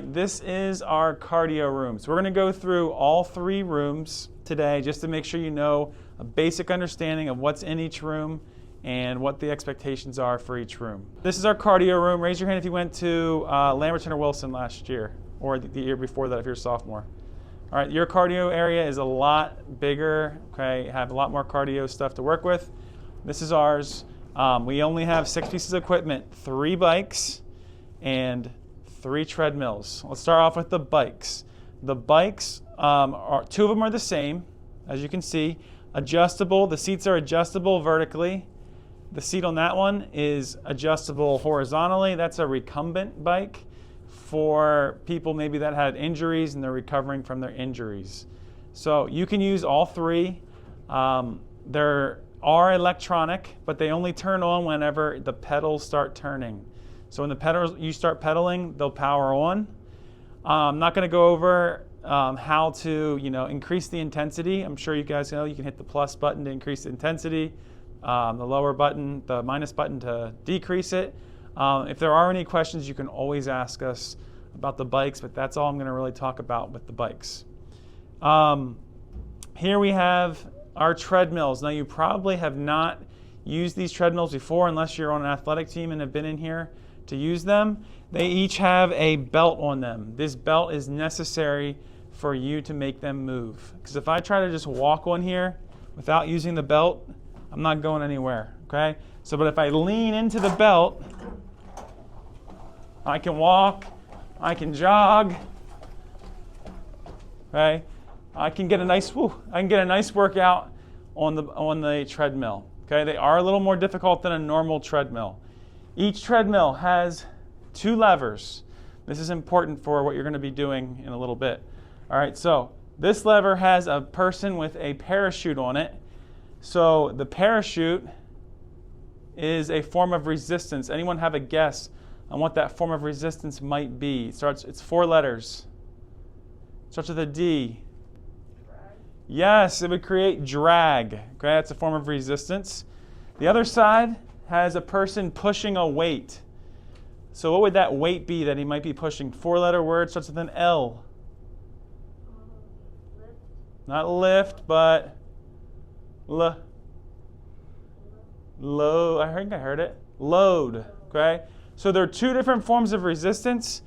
This is our cardio room. So we're going to go through all 3 rooms today just to make sure you know a basic understanding of what's in each room and what the expectations are for each room. This is our cardio room. Raise your hand if you went to Lamberton or Wilson last year or the year before that if you're a sophomore. All right, your cardio area is a lot bigger, okay? Have a lot more cardio stuff to work with. This is ours. We only have 6 pieces of equipment, 3 bikes and 3 treadmills. Let's start off with the bikes. The bikes, 2 of them are the same, as you can see. Adjustable, the seats are adjustable vertically. The seat on that one is adjustable horizontally. That's a recumbent bike for people maybe that had injuries and they're recovering from their injuries. So you can use all 3. There are electronic, but they only turn on whenever the pedals start turning. So when the pedals, you start pedaling, they'll power on. I'm not going to go over how to, increase the intensity. I'm sure you guys know you can hit the plus button to increase the intensity, the lower button, the minus button to decrease it. If there are any questions, you can always ask us about the bikes, but that's all I'm going to really talk about with the bikes. Here we have our treadmills. Now you probably have not used these treadmills before unless you're on an athletic team and have been in here to use them. They each have a belt on them. This belt is necessary for you to make them move. Because if I try to just walk on here without using the belt, I'm not going anywhere, okay? So, but if I lean into the belt, I can walk, I can jog, okay? I can get a nice workout on the treadmill, okay? They are a little more difficult than a normal treadmill. Each treadmill has 2 levers. This is important for what you're going to be doing in a little bit. All right, so this lever has a person with a parachute on it. So the parachute is a form of resistance. Anyone have a guess on what that form of resistance might be? It's 4 letters. It starts with a D. Drag. Yes, it would create drag. Okay, that's a form of resistance. The other side has a person pushing a weight. So what would that weight be that he might be pushing? 4-letter word, starts with an L. Lift. Not lift, but low. I think I heard it. Load. Okay. So there are 2 different forms of resistance: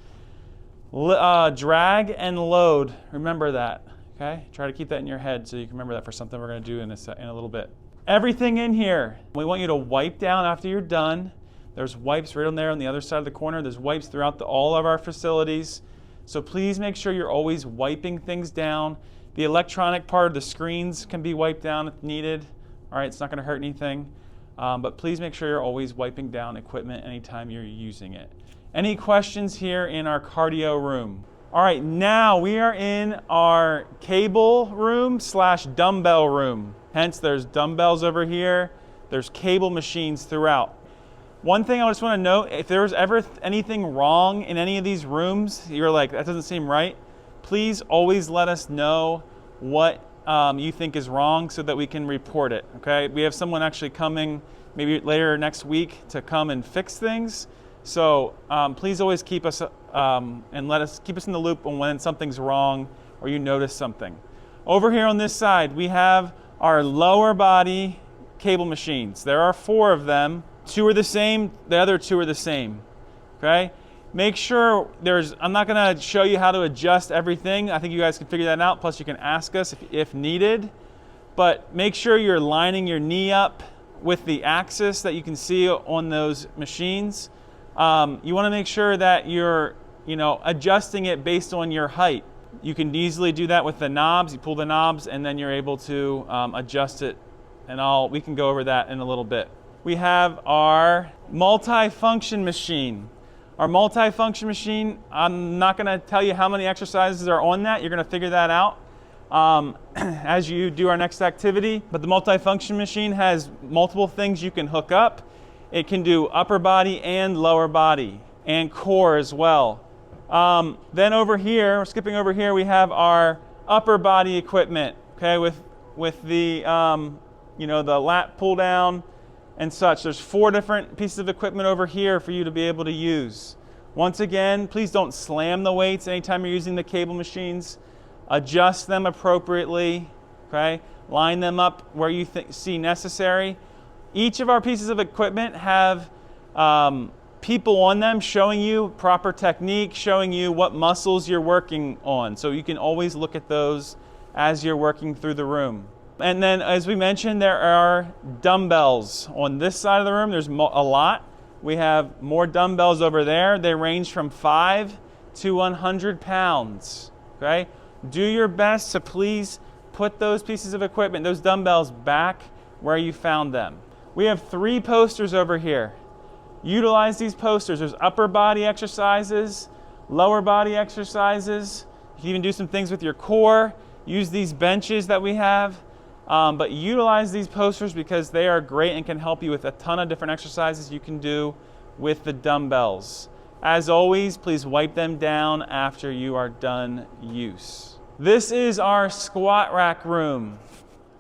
drag and load. Remember that. Okay. Try to keep that in your head so you can remember that for something we're going to do in a little bit. Everything in here, we want you to wipe down after you're done. There's wipes right on there on the other side of the corner. There's wipes throughout all of our facilities. So please make sure you're always wiping things down. The electronic part of the screens can be wiped down if needed. All right, it's not going to hurt anything. But please make sure you're always wiping down equipment anytime you're using it. Any questions here in our cardio room? All right, now we are in our cable room / dumbbell room. Hence, there's dumbbells over here. There's cable machines throughout. One thing I just want to note, if there was ever anything wrong in any of these rooms, you're like, that doesn't seem right, please always let us know what you think is wrong so that we can report it, okay? We have someone actually coming maybe later next week to come and fix things. So please always keep us and keep us in the loop on when something's wrong or you notice something. Over here on this side, we have our lower body cable machines. There are 4 of them. 2 are the same, the other 2 are the same, okay? Make sure I'm not gonna show you how to adjust everything. I think you guys can figure that out, plus you can ask us if needed. But make sure you're lining your knee up with the axis that you can see on those machines. You wanna make sure that you're adjusting it based on your height. You can easily do that with the knobs. You pull the knobs and then you're able to adjust it, and we can go over that in a little bit. We have our multi-function machine. Our multi-function machine, I'm not gonna tell you how many exercises are on that. You're gonna figure that out as you do our next activity. But the multi-function machine has multiple things you can hook up. It can do upper body and lower body and core as well. Then over here, we're skipping over here, we have our upper body equipment, okay, with the the lat pull down and such. There's 4 different pieces of equipment over here for you to be able to use. Once again, please don't slam the weights anytime you're using the cable machines. Adjust them appropriately, okay? Line them up where you see necessary. Each of our pieces of equipment have people on them showing you proper technique, showing you what muscles you're working on. So you can always look at those as you're working through the room. And then, as we mentioned, there are dumbbells on this side of the room. There's a lot. We have more dumbbells over there. They range from 5 to 100 pounds, okay? Do your best to please put those pieces of equipment, those dumbbells, back where you found them. We have 3 posters over here. Utilize these posters. There's upper body exercises, lower body exercises. You can even do some things with your core. Use these benches that we have. But utilize these posters because they are great and can help you with a ton of different exercises you can do with the dumbbells. As always, please wipe them down after you are done use. This is our squat rack room,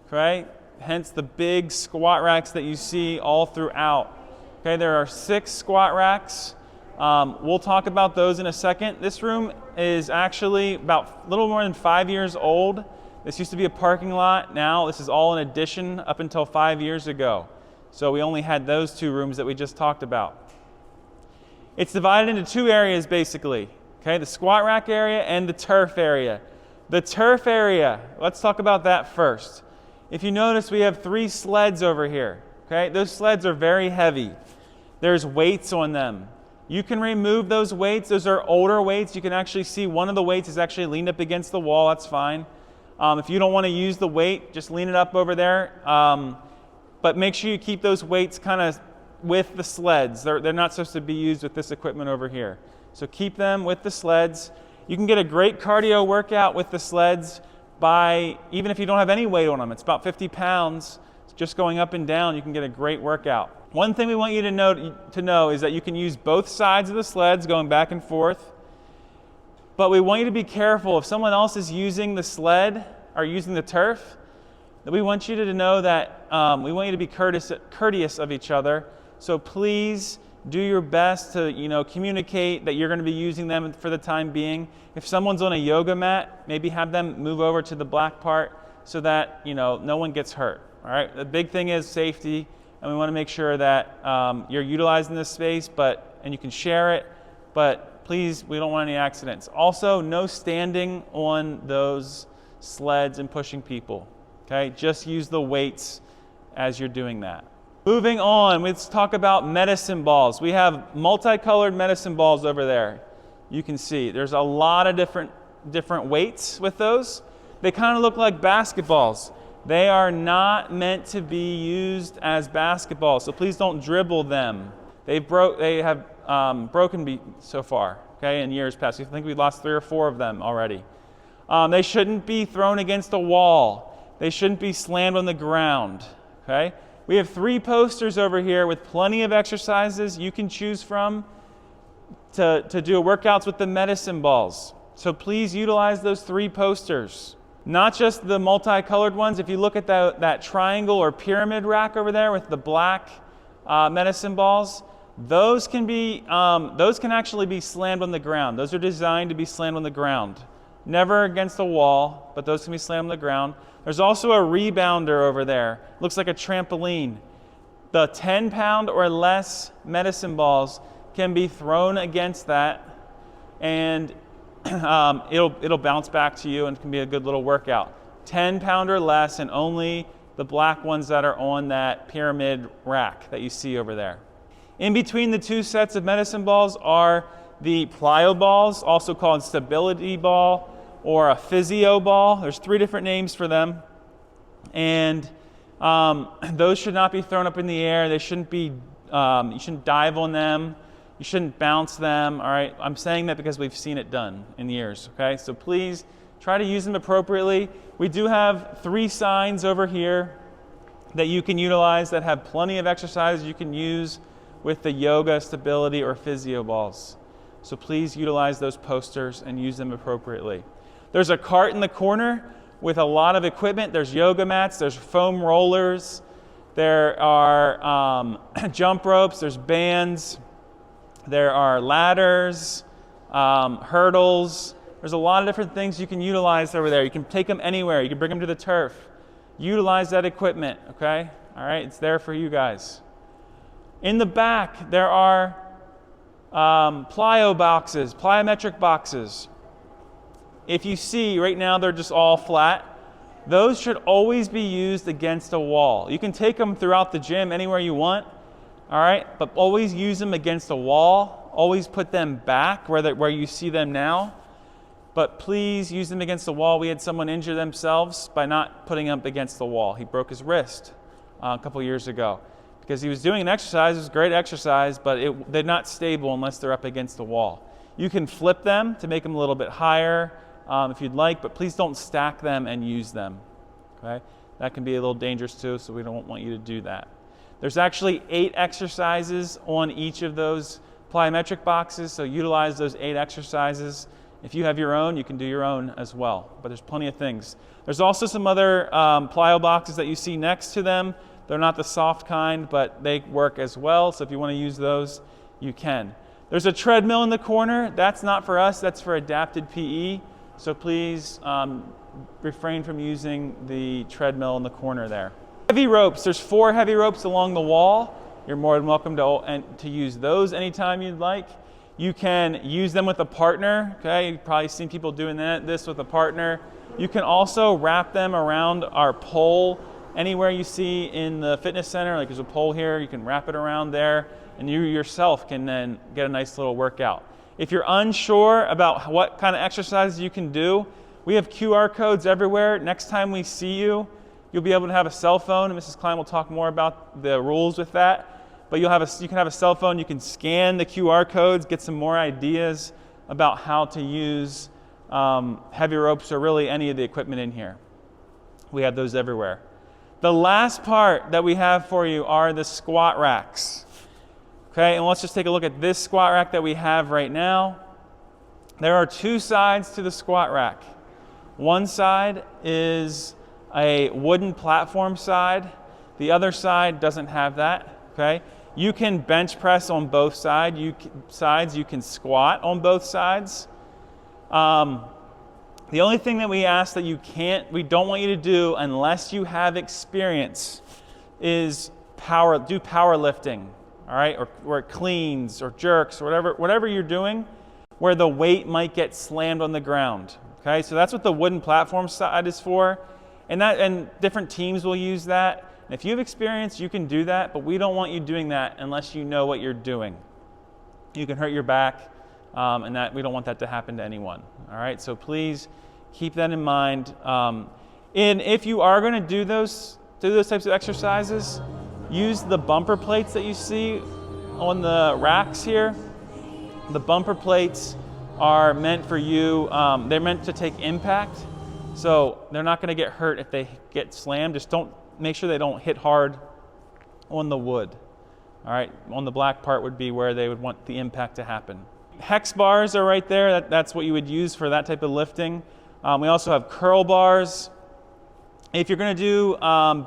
okay? Hence the big squat racks that you see all throughout. Okay, there are 6 squat racks. We'll talk about those in a second. This room is actually about a little more than 5 years old. This used to be a parking lot. Now this is all an addition up until 5 years ago. So we only had those 2 rooms that we just talked about. It's divided into 2 areas basically. Okay, the squat rack area and the turf area. The turf area, let's talk about that first. If you notice, we have 3 sleds over here. Okay, those sleds are very heavy. There's weights on them. You can remove those weights. Those are older weights. You can actually see one of the weights is actually leaned up against the wall. That's fine. If you don't want to use the weight, just lean it up over there. But make sure you keep those weights kind of with the sleds. They're not supposed to be used with this equipment over here. So keep them with the sleds. You can get a great cardio workout with the sleds by, even if you don't have any weight on them. It's about 50 pounds. Just going up and down, you can get a great workout. One thing we want you to know is that you can use both sides of the sleds going back and forth. But we want you to be careful. If someone else is using the sled or using the turf, that we want you to know that we want you to be courteous of each other. So please do your best to communicate that you're going to be using them for the time being. If someone's on a yoga mat, maybe have them move over to the black part so that no one gets hurt. All right. The big thing is safety, and we want to make sure that you're utilizing this space, and you can share it. But please, we don't want any accidents. Also, no standing on those sleds and pushing people. Okay. Just use the weights as you're doing that. Moving on, let's talk about medicine balls. We have multicolored medicine balls over there. You can see there's a lot of different weights with those. They kind of look like basketballs. They are not meant to be used as basketballs, so please don't dribble them. They have broken so far, okay, in years past. I think we lost 3 or 4 of them already. They shouldn't be thrown against a wall. They shouldn't be slammed on the ground, okay? We have 3 posters over here with plenty of exercises you can choose from to do workouts with the medicine balls. So please utilize those 3 posters. Not just the multicolored ones. If you look at that triangle or pyramid rack over there with the black medicine balls, those can actually be slammed on the ground. Those are designed to be slammed on the ground. Never against a wall, but those can be slammed on the ground. There's also a rebounder over there. Looks like a trampoline. The 10-pound or less medicine balls can be thrown against that, and it'll bounce back to you and can be a good little workout. 10-pound or less, and only the black ones that are on that pyramid rack that you see over there. In between the 2 sets of medicine balls are the plyo balls, also called stability ball or a physio ball. There's 3 different names for them. And those should not be thrown up in the air. They shouldn't be, you shouldn't dive on them. You shouldn't bounce them, all right? I'm saying that because we've seen it done in years, okay? So please try to use them appropriately. We do have 3 signs over here that you can utilize that have plenty of exercises you can use with the yoga, stability, or physio balls. So please utilize those posters and use them appropriately. There's a cart in the corner with a lot of equipment. There's yoga mats, there's foam rollers, there are jump ropes, there's bands. There are ladders, hurdles. There's a lot of different things you can utilize over there. You can take them anywhere. You can bring them to the turf. Utilize that equipment, okay? All right, it's there for you guys. In the back, there are plyometric boxes. If you see, right now they're just all flat. Those should always be used against a wall. You can take them throughout the gym anywhere you want, all right? But always use them against a wall. Always put them back where you see them now. But please use them against the wall. We had someone injure themselves by not putting them up against the wall. He broke his wrist a couple years ago because he was doing an exercise. It was a great exercise, but they're not stable unless they're up against the wall. You can flip them to make them a little bit higher if you'd like, but please don't stack them and use them. Okay? That can be a little dangerous too, so we don't want you to do that. There's actually 8 exercises on each of those plyometric boxes, so utilize those 8 exercises. If you have your own, you can do your own as well, but there's plenty of things. There's also some other plyo boxes that you see next to them. They're not the soft kind, but they work as well, so if you want to use those, you can. There's a treadmill in the corner. That's not for us, that's for adapted PE. So please refrain from using the treadmill in the corner there. Heavy ropes, there's 4 heavy ropes along the wall. You're more than welcome to use those anytime you'd like. You can use them with a partner, okay? You've probably seen people doing this with a partner. You can also wrap them around our pole. Anywhere you see in the fitness center, like there's a pole here, you can wrap it around there, and you yourself can then get a nice little workout. If you're unsure about what kind of exercises you can do, we have QR codes everywhere. Next time we see you, you'll be able to have a cell phone, and Mrs. Klein will talk more about the rules with that. But you can have a cell phone, you can scan the QR codes, get some more ideas about how to use heavy ropes or really any of the equipment in here. We have those everywhere. The last part that we have for you are the squat racks. Okay, and let's just take a look at this squat rack that we have right now. There are 2 sides to the squat rack. One side is a wooden platform side. The other side doesn't have that, okay? You can bench press on both sides. You can squat on both sides. The only thing that we ask that we don't want you to do unless you have experience is do powerlifting, all right? Or cleans or jerks or whatever you're doing where the weight might get slammed on the ground, okay? So that's what the wooden platform side is for. And different teams will use that. And if you have experience, you can do that, but we don't want you doing that unless you know what you're doing. You can hurt your back, and we don't want that to happen to anyone. All right, so please keep that in mind. And if you are going to do those types of exercises, use the bumper plates that you see on the racks here. The bumper plates are meant for you. They're meant to take impact, so they're not going to get hurt if they get slammed. Just make sure they don't hit hard on the wood. All right, on the black part would be where they would want the impact to happen. Hex bars are right there. That's what you would use for that type of lifting. We also have curl bars. If you're going to do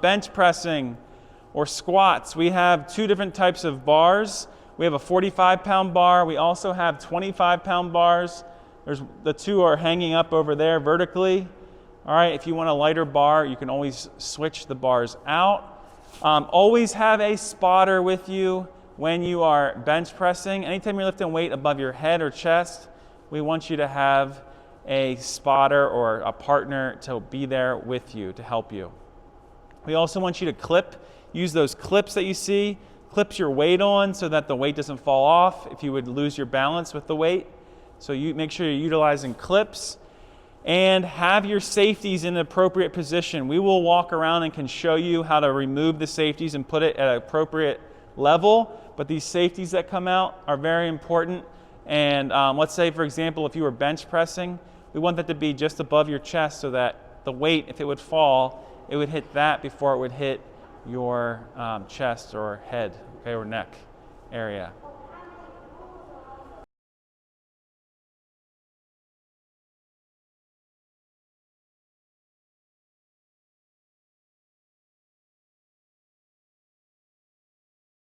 bench pressing or squats, we have 2 different types of bars. We have a 45-pound bar. We also have 25-pound bars. The 2 are hanging up over there vertically. All right, if you want a lighter bar, you can always switch the bars out. Always have a spotter with you when you are bench pressing. Anytime you're lifting weight above your head or chest, we want you to have a spotter or a partner to be there with you to help you. We also want you to use those clips that you see, clips your weight on so that the weight doesn't fall off if you would lose your balance with the weight. So you make sure you're utilizing clips. And have your safeties in an appropriate position. We will walk around and can show you how to remove the safeties and put it at an appropriate level, but these safeties that come out are very important. And let's say, for example, if you were bench pressing, we want that to be just above your chest so that the weight, if it would fall, it would hit that before it would hit your chest or head, okay, or neck area.